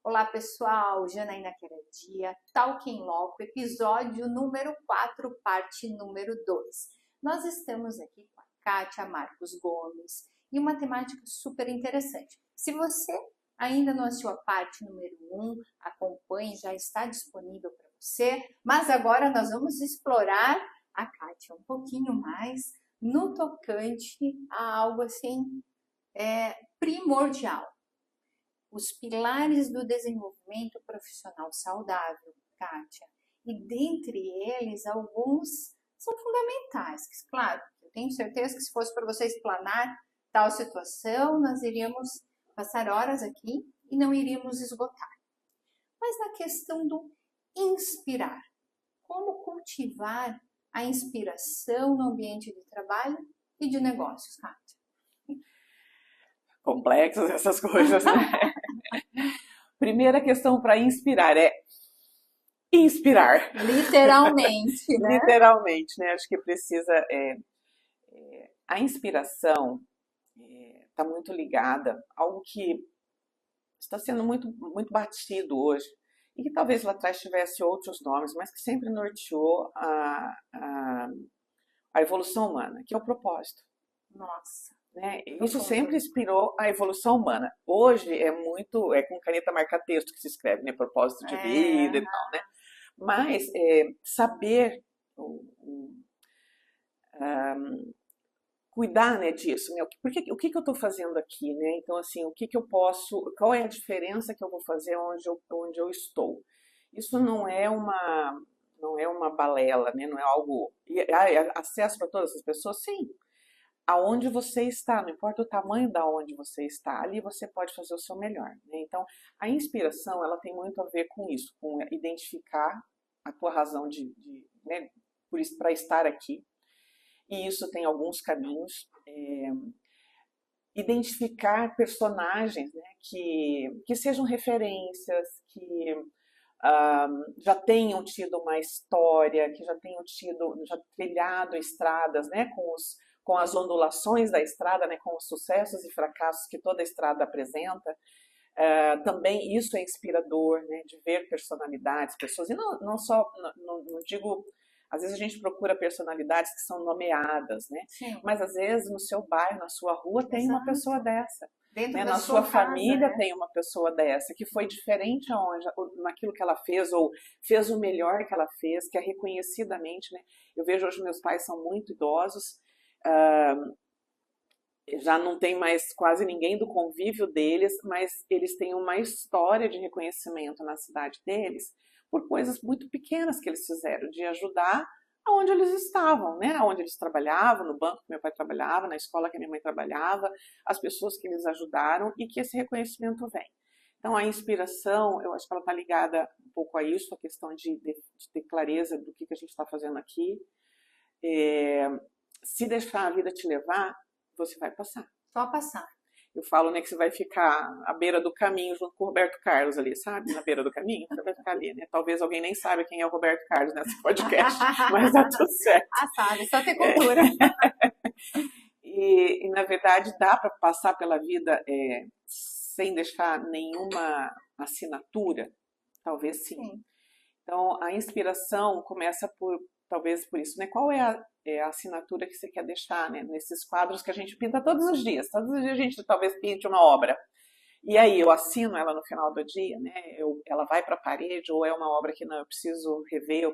Olá pessoal, Janaína Queradia, Talking Loco, episódio número 4, parte número 2. Nós estamos aqui com a Kátia Marcos Gomes e uma temática super interessante. Se você ainda não assistiu a parte número 1, acompanhe, já está disponível para você, mas agora nós vamos explorar a Kátia um pouquinho mais no tocante a algo assim primordial. Os pilares do desenvolvimento profissional saudável, Kátia, e dentre eles alguns são fundamentais. Claro, eu tenho certeza que se fosse para você explanar tal situação, nós iríamos passar horas aqui e não iríamos esgotar. Mas na questão do inspirar, como cultivar a inspiração no ambiente de trabalho e de negócios, Kátia? Complexas essas coisas, né? Primeira questão para inspirar é inspirar. Literalmente, né? Literalmente, né? Acho que precisa... a inspiração está muito ligada a algo que está sendo muito batido hoje e que talvez lá atrás tivesse outros nomes, mas que sempre norteou a evolução humana, que é o propósito. Nossa. Né? Isso sempre inspirou a evolução humana. Hoje é com caneta marca-texto que se escreve, né? Propósito de vida e tal, né? Mas saber cuidar, né, disso, né? O que eu estou fazendo aqui, né? Então, assim, qual é a diferença que eu vou fazer onde eu estou? Isso não é uma balela, né? Não é algo... acesso para todas as pessoas? Sim. Aonde você está, não importa o tamanho da onde você está, ali você pode fazer o seu melhor, né? Então, a inspiração, ela tem muito a ver com isso, com identificar a tua razão né, para estar aqui. E isso tem alguns caminhos. Identificar personagens, né, que sejam referências, que já tenham tido uma história, que já trilhado estradas, né, com as ondulações da estrada, né, com os sucessos e fracassos que toda estrada apresenta. Também isso é inspirador, né, de ver personalidades, pessoas, e não só, não digo, às vezes a gente procura personalidades que são nomeadas, né, Sim. mas às vezes no seu bairro, na sua rua, tem uma pessoa dessa. Dentro né? da Na sua família, né? tem uma pessoa dessa, que foi diferente naquilo que ela fez, ou fez o melhor que ela fez, que é reconhecidamente, né? Eu vejo hoje meus pais são muito idosos, já não tem mais quase ninguém do convívio deles, mas eles têm uma história de reconhecimento na cidade deles por coisas muito pequenas que eles fizeram, de ajudar aonde eles estavam, né? Onde eles trabalhavam, no banco que meu pai trabalhava, na escola que minha mãe trabalhava, as pessoas que eles ajudaram e que esse reconhecimento vem. Então, a inspiração, eu acho que ela está ligada um pouco a isso, a questão de ter clareza do que a gente está fazendo aqui. Se deixar a vida te levar, você vai passar. Só passar. Eu falo, né, que você vai ficar à beira do caminho junto com o Roberto Carlos ali, sabe? Na beira do caminho, você vai ficar ali, né? Talvez alguém nem saiba quem é o Roberto Carlos nesse podcast, mas dá tudo certo. Sabe, só ter cultura. E na verdade, dá para passar pela vida sem deixar nenhuma assinatura? Talvez sim. Então, a inspiração começa talvez por isso, né? Qual é a assinatura que você quer deixar, né? Nesses quadros que a gente pinta todos os dias. Todos os dias a gente talvez pinte uma obra. E aí, eu assino ela no final do dia, né? Ela vai para a parede, ou é uma obra que não, eu preciso rever,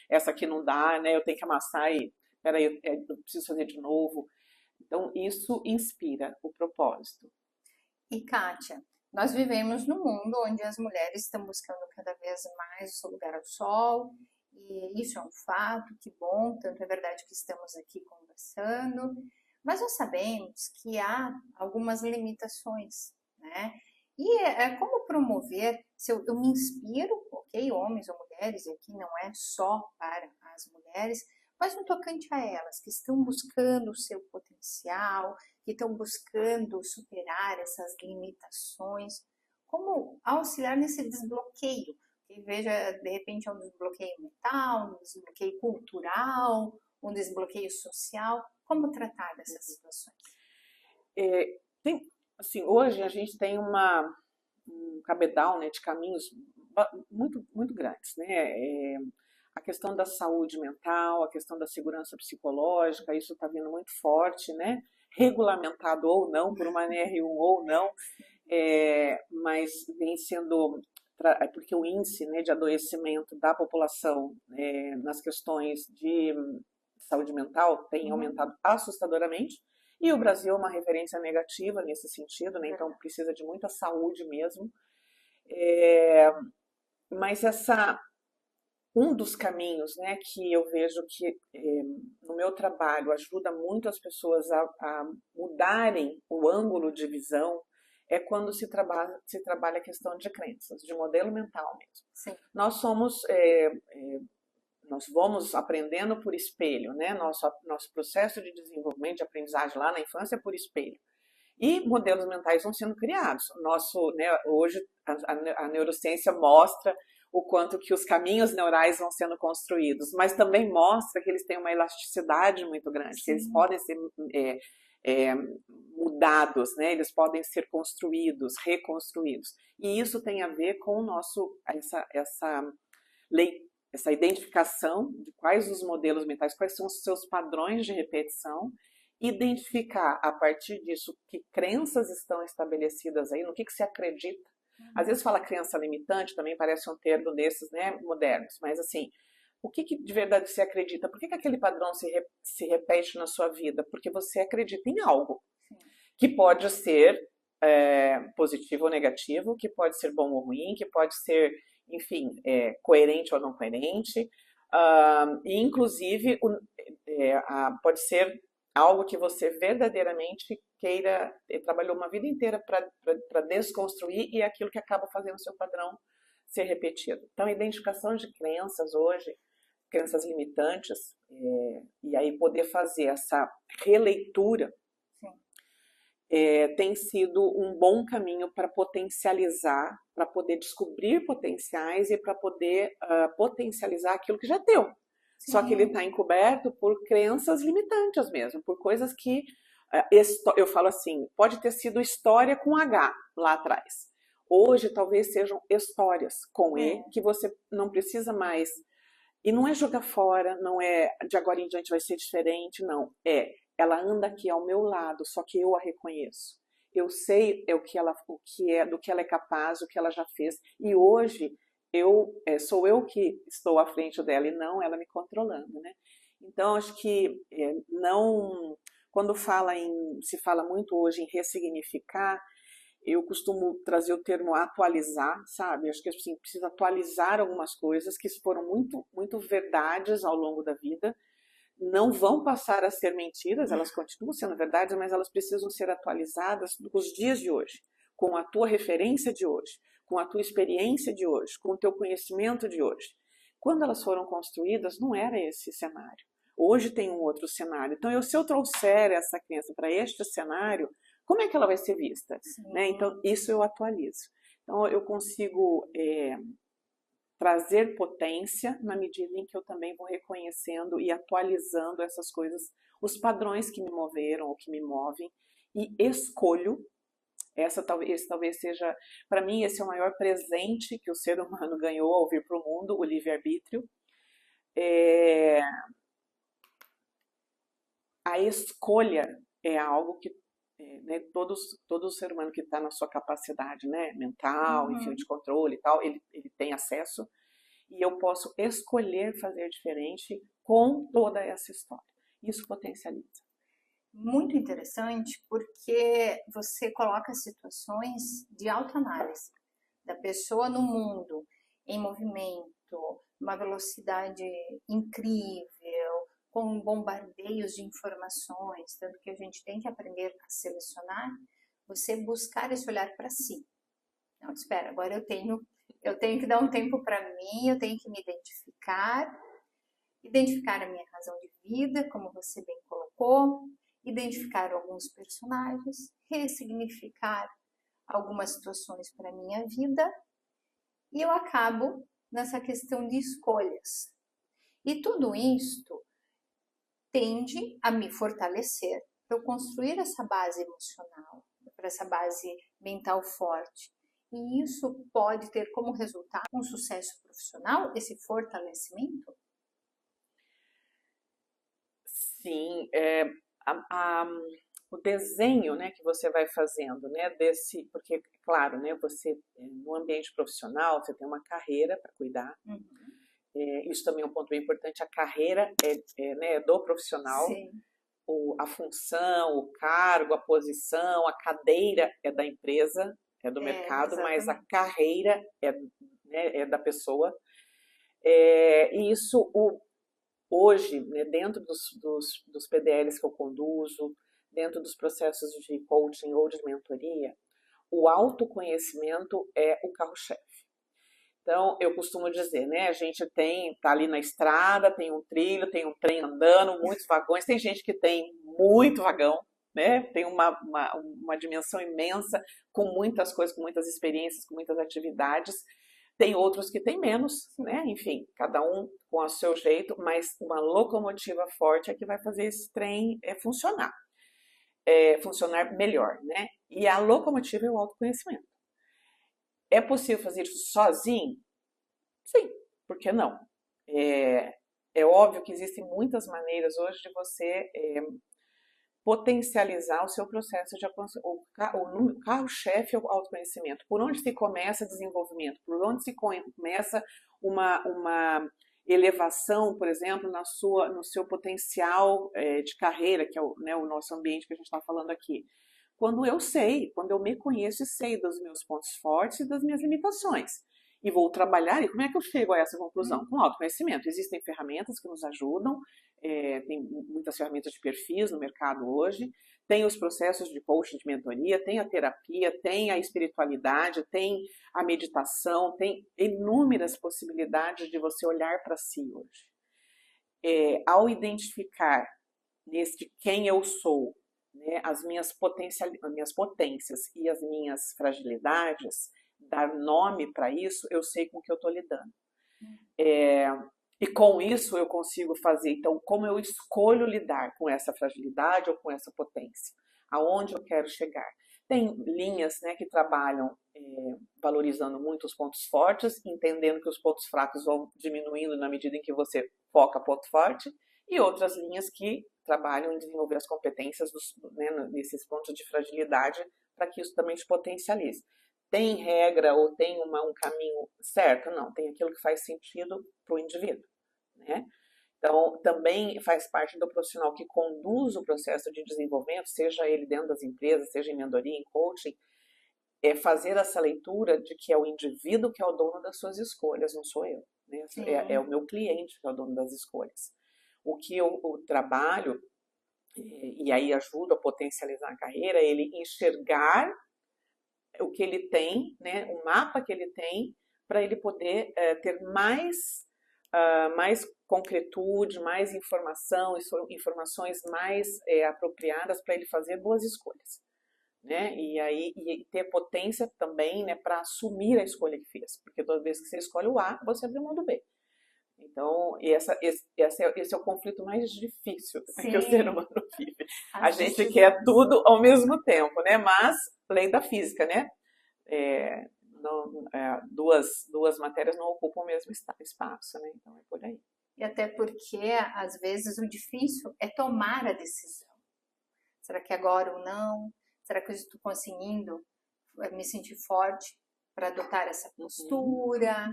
essa aqui não dá, né? Eu tenho que amassar e, peraí, eu preciso fazer de novo. Então, isso inspira o propósito. E, Kátia, nós vivemos num mundo onde as mulheres estão buscando cada vez mais o seu lugar ao sol, e isso é um fato, que bom, tanto é verdade que estamos aqui conversando, mas nós sabemos que há algumas limitações, né? E como promover, se eu me inspiro, ok, homens ou mulheres, e aqui não é só para as mulheres, mas no tocante a elas, que estão buscando o seu potencial, que estão buscando superar essas limitações, como auxiliar nesse desbloqueio? Que veja, de repente, um desbloqueio mental, um desbloqueio cultural, um desbloqueio social. Como tratar dessas situações? Assim, hoje a gente tem uma cabedal, né, de caminhos muito, muito grandes, né? A questão da saúde mental, a questão da segurança psicológica, isso está vindo muito forte, né? Regulamentado ou não, por uma NR1 ou não, mas vem sendo, porque o índice, né, de adoecimento da população nas questões de saúde mental tem aumentado assustadoramente, e o Brasil é uma referência negativa nesse sentido, né? Então precisa de muita saúde mesmo. Mas um dos caminhos, né, que eu vejo que no meu trabalho ajuda muito as pessoas a mudarem o ângulo de visão é quando se trabalha a questão de crenças, de modelo mental mesmo. Sim. Nós vamos aprendendo por espelho, né? Nosso processo de desenvolvimento, de aprendizagem lá na infância é por espelho. E modelos mentais vão sendo criados. Hoje a neurociência mostra o quanto que os caminhos neurais vão sendo construídos, mas também mostra que eles têm uma elasticidade muito grande, Sim. que eles podem ser mudados, né? Eles podem ser construídos, reconstruídos. E isso tem a ver com essa identificação de quais os modelos mentais, quais são os seus padrões de repetição, identificar a partir disso que crenças estão estabelecidas aí, no que se acredita. Às vezes fala crença limitante, também parece um termo desses, né, modernos, mas assim, o que de verdade você acredita? Por que aquele padrão se repete na sua vida? Porque você acredita em algo, que pode ser positivo ou negativo, que pode ser bom ou ruim, que pode ser, enfim, coerente ou não coerente, e inclusive pode ser algo que você verdadeiramente queira, trabalhou uma vida inteira para desconstruir, e é aquilo que acaba fazendo o seu padrão ser repetido. Então, a identificação de crenças hoje, crenças limitantes, e aí poder fazer essa releitura tem sido um bom caminho para potencializar, para poder descobrir potenciais e para poder potencializar aquilo que já deu. Sim. Só que ele está encoberto por crenças limitantes mesmo, por coisas que, eu falo assim, pode ter sido história com H lá atrás. Hoje talvez sejam histórias com E, que você não precisa mais. E não é jogar fora, não é de agora em diante vai ser diferente, não. Ela anda aqui ao meu lado, só que eu a reconheço. Eu sei do que ela é capaz, o que ela já fez. E hoje sou eu que estou à frente dela e não ela me controlando, né? Então acho que quando se fala muito hoje em ressignificar, eu costumo trazer o termo atualizar, sabe? Acho que assim, precisa atualizar algumas coisas que foram muito, muito verdades ao longo da vida. Não vão passar a ser mentiras, elas continuam sendo verdades, mas elas precisam ser atualizadas nos dias de hoje, com a tua referência de hoje, com a tua experiência de hoje, com o teu conhecimento de hoje. Quando elas foram construídas, não era esse cenário. Hoje tem um outro cenário. Então, se eu trouxer essa crença para este cenário, como é que ela vai ser vista? Né? Então, isso eu atualizo. Então, eu consigo trazer potência na medida em que eu também vou reconhecendo e atualizando essas coisas, os padrões que me moveram ou que me movem, e escolho. Esse talvez seja, para mim, esse é o maior presente que o ser humano ganhou ao vir para o mundo, o livre-arbítrio. A escolha é algo que né, todo ser humano que está na sua capacidade, né, mental, enfim, de controle e tal, ele tem acesso, e eu posso escolher fazer diferente com toda essa história. Isso potencializa. Muito interessante, porque você coloca situações de autoanálise da pessoa no mundo, em movimento, uma velocidade incrível, com bombardeios de informações, tanto que a gente tem que aprender a selecionar, você buscar esse olhar para si. Não, espera, agora eu tenho que dar um tempo para mim, eu tenho que me identificar a minha razão de vida, como você bem colocou, identificar alguns personagens, ressignificar algumas situações para a minha vida, e eu acabo nessa questão de escolhas. E tudo isto tende a me fortalecer para eu construir essa base emocional, para essa base mental forte. E isso pode ter como resultado um sucesso profissional, esse fortalecimento? Sim, o desenho, né, que você vai fazendo, né, porque, claro, né, você, no ambiente profissional, você tem uma carreira para cuidar. Isso também é um ponto bem importante, a carreira né, do profissional. Sim. A função, o cargo, a posição, a cadeira é da empresa, é do mercado, exatamente. mas a carreira né, é da pessoa. E isso, hoje, né, dentro dos PDLs que eu conduzo, dentro dos processos de coaching ou de mentoria, o autoconhecimento é o carro-chefe. Então, eu costumo dizer, né, a gente tá ali na estrada, tem um trilho, tem um trem andando, muitos vagões, tem gente que tem muito vagão, né, tem uma dimensão imensa, com muitas coisas, com muitas experiências, com muitas atividades. Tem outros que têm menos, né? Enfim, cada um com o seu jeito, mas uma locomotiva forte é que vai fazer esse trem funcionar melhor, né? E a locomotiva é o autoconhecimento. É possível fazer isso sozinho? Sim, por que não? É óbvio que existem muitas maneiras hoje de você potencializar o seu processo de o carro-chefe é o autoconhecimento. Por onde se começa desenvolvimento? Por onde se começa uma elevação, por exemplo, no seu potencial de carreira, que é o nosso ambiente que a gente está falando aqui? Quando eu me conheço e sei dos meus pontos fortes e das minhas limitações. E vou trabalhar, e como é que eu chego a essa conclusão? Com autoconhecimento. Existem ferramentas que nos ajudam, tem muitas ferramentas de perfis no mercado hoje, tem os processos de coaching, de mentoria, tem a terapia, tem a espiritualidade, tem a meditação, tem inúmeras possibilidades de você olhar para si hoje. Ao identificar quem eu sou, né, as minhas potências e as minhas fragilidades, dar nome para isso, eu sei com o que eu estou lidando. E com isso eu consigo fazer, então, como eu escolho lidar com essa fragilidade ou com essa potência? Aonde eu quero chegar? Tem linhas, né, que trabalham valorizando muito os pontos fortes, entendendo que os pontos fracos vão diminuindo na medida em que você foca ponto forte, e outras linhas que trabalham em desenvolver as competências né, nesses pontos de fragilidade para que isso também te potencialize. Tem regra ou tem um caminho certo? Não, tem aquilo que faz sentido para o indivíduo, né? Então, também faz parte do profissional que conduz o processo de desenvolvimento, seja ele dentro das empresas, seja em mentoria, em coaching, fazer essa leitura de que é o indivíduo que é o dono das suas escolhas, não sou eu, né? É o meu cliente que é o dono das escolhas. O que eu trabalho, e aí ajuda a potencializar a carreira, é ele enxergar o que ele tem, né, o mapa que ele tem, para ele poder ter mais concretude, mais informações mais apropriadas para ele fazer boas escolhas, né? E ter potência também, né, para assumir a escolha que fez, porque toda vez que você escolhe o A, você abre mão do B. Então, esse é o conflito mais difícil que o ser humano vive. A gente quer tudo ao mesmo tempo, né? Mas, lei da física, né? Duas matérias não ocupam o mesmo espaço, né? Então, é por aí. E até porque, às vezes, o difícil é tomar a decisão. Será que agora ou não? Será que eu estou conseguindo me sentir forte para adotar essa postura?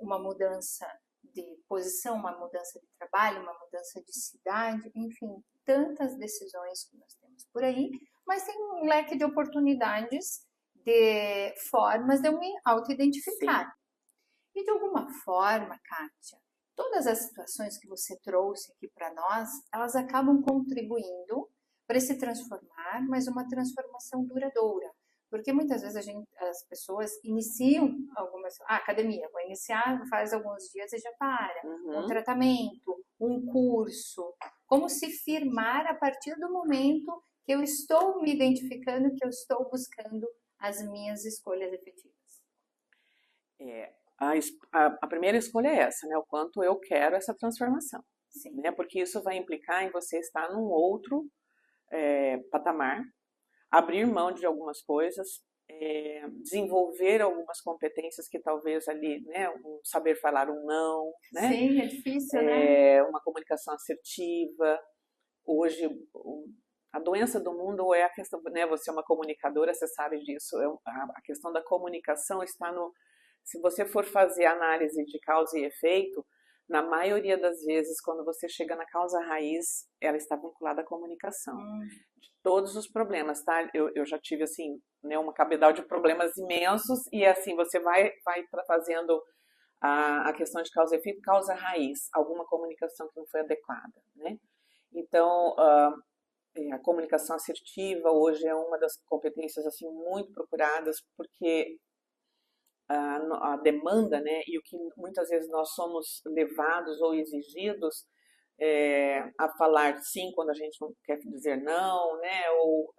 Uma mudança de posição, uma mudança de trabalho, uma mudança de cidade, enfim, tantas decisões que nós temos por aí, mas tem um leque de oportunidades, de formas de eu me auto-identificar. E de alguma forma, Kátia, todas as situações que você trouxe aqui para nós, elas acabam contribuindo para se transformar, mas uma transformação duradoura. Porque muitas vezes as pessoas iniciam academia, vou iniciar, faz alguns dias e já para. Um tratamento, um curso. Como se firmar a partir do momento que eu estou me identificando, que eu estou buscando as minhas escolhas efetivas. A primeira escolha é essa, né? O quanto eu quero essa transformação. Sim. Né? Porque isso vai implicar em você estar num outro patamar, abrir mão de algumas coisas, desenvolver algumas competências que talvez ali, né, um saber falar um não, né? Sim, é difícil, né? Uma comunicação assertiva. Hoje, a doença do mundo é a questão, né, você é uma comunicadora, você sabe disso, a questão da comunicação está no... Se você for fazer análise de causa e efeito, na maioria das vezes, quando você chega na causa raiz, ela está vinculada à comunicação. De todos os problemas, tá? Eu já tive, assim, né, uma cabedal de problemas imensos e, assim, você vai fazendo a questão de causa e efeito, causa raiz, alguma comunicação que não foi adequada, né? Então, a comunicação assertiva hoje é uma das competências, assim, muito procuradas, porque a demanda, né, e o que muitas vezes nós somos levados ou exigidos a falar sim quando a gente não quer dizer não, né, ou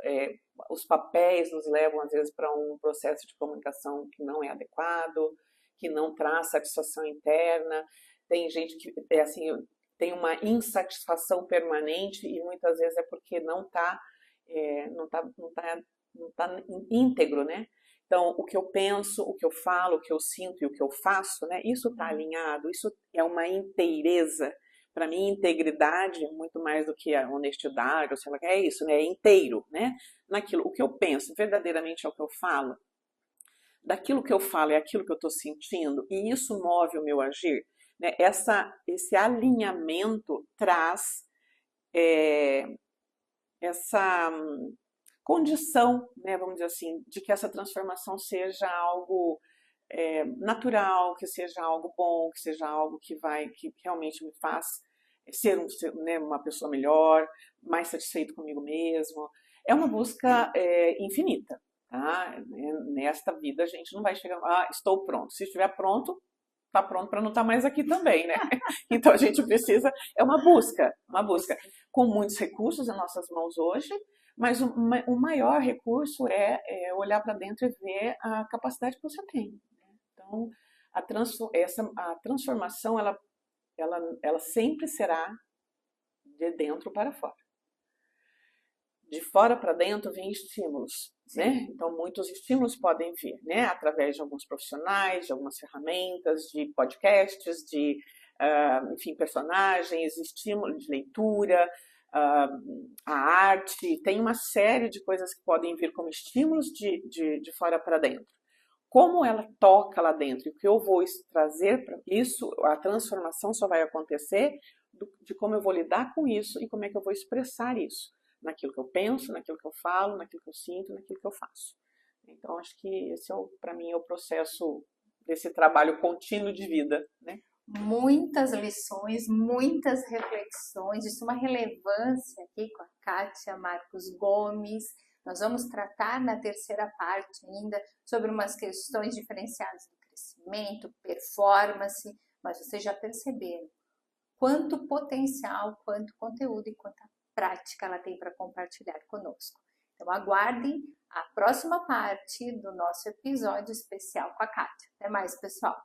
os papéis nos levam às vezes para um processo de comunicação que não é adequado, que não traz satisfação interna. Tem gente que assim, tem uma insatisfação permanente e muitas vezes é porque não está íntegro, né? Então, o que eu penso, o que eu falo, o que eu sinto e o que eu faço, né? Isso está alinhado, isso é uma inteireza. Para mim, integridade, muito mais do que a honestidade, ou sei lá, é isso, né? É inteiro, né? Naquilo, o que eu penso verdadeiramente é o que eu falo. Daquilo que eu falo é aquilo que eu estou sentindo, e isso move o meu agir. Né? Esse alinhamento traz essa condição, né, vamos dizer assim, de que essa transformação seja algo natural, que seja algo bom, que seja algo que realmente me faz ser né, uma pessoa melhor, mais satisfeito comigo mesmo. É uma busca infinita, tá? Nesta vida a gente não vai chegar, estou pronto. Se estiver pronto, está pronto para não estar mais aqui também, né? Então a gente precisa, é uma busca com muitos recursos em nossas mãos hoje, mas o maior recurso é olhar para dentro e ver a capacidade que você tem. Então, a transformação, ela sempre será de dentro para fora. De fora para dentro vem estímulos, né? Então, muitos estímulos podem vir, né? Através de alguns profissionais, de algumas ferramentas, de podcasts, de, enfim, personagens, estímulo de leitura, a arte. Tem uma série de coisas que podem vir como estímulos de fora para dentro. Como ela toca lá dentro e o que eu vou trazer para isso, a transformação só vai acontecer de como eu vou lidar com isso e como é que eu vou expressar isso. Naquilo que eu penso, naquilo que eu falo, naquilo que eu sinto, naquilo que eu faço. Então, acho que esse, para mim, é o processo desse trabalho contínuo de vida, né? Muitas lições, muitas reflexões, isso é uma relevância aqui com a Kátia Marcos Gomes. Nós vamos tratar na terceira parte ainda sobre umas questões diferenciadas do crescimento, performance, mas vocês já perceberam quanto potencial, quanto conteúdo e quanta prática ela tem para compartilhar conosco. Então aguardem a próxima parte do nosso episódio especial com a Kátia. Até mais, pessoal!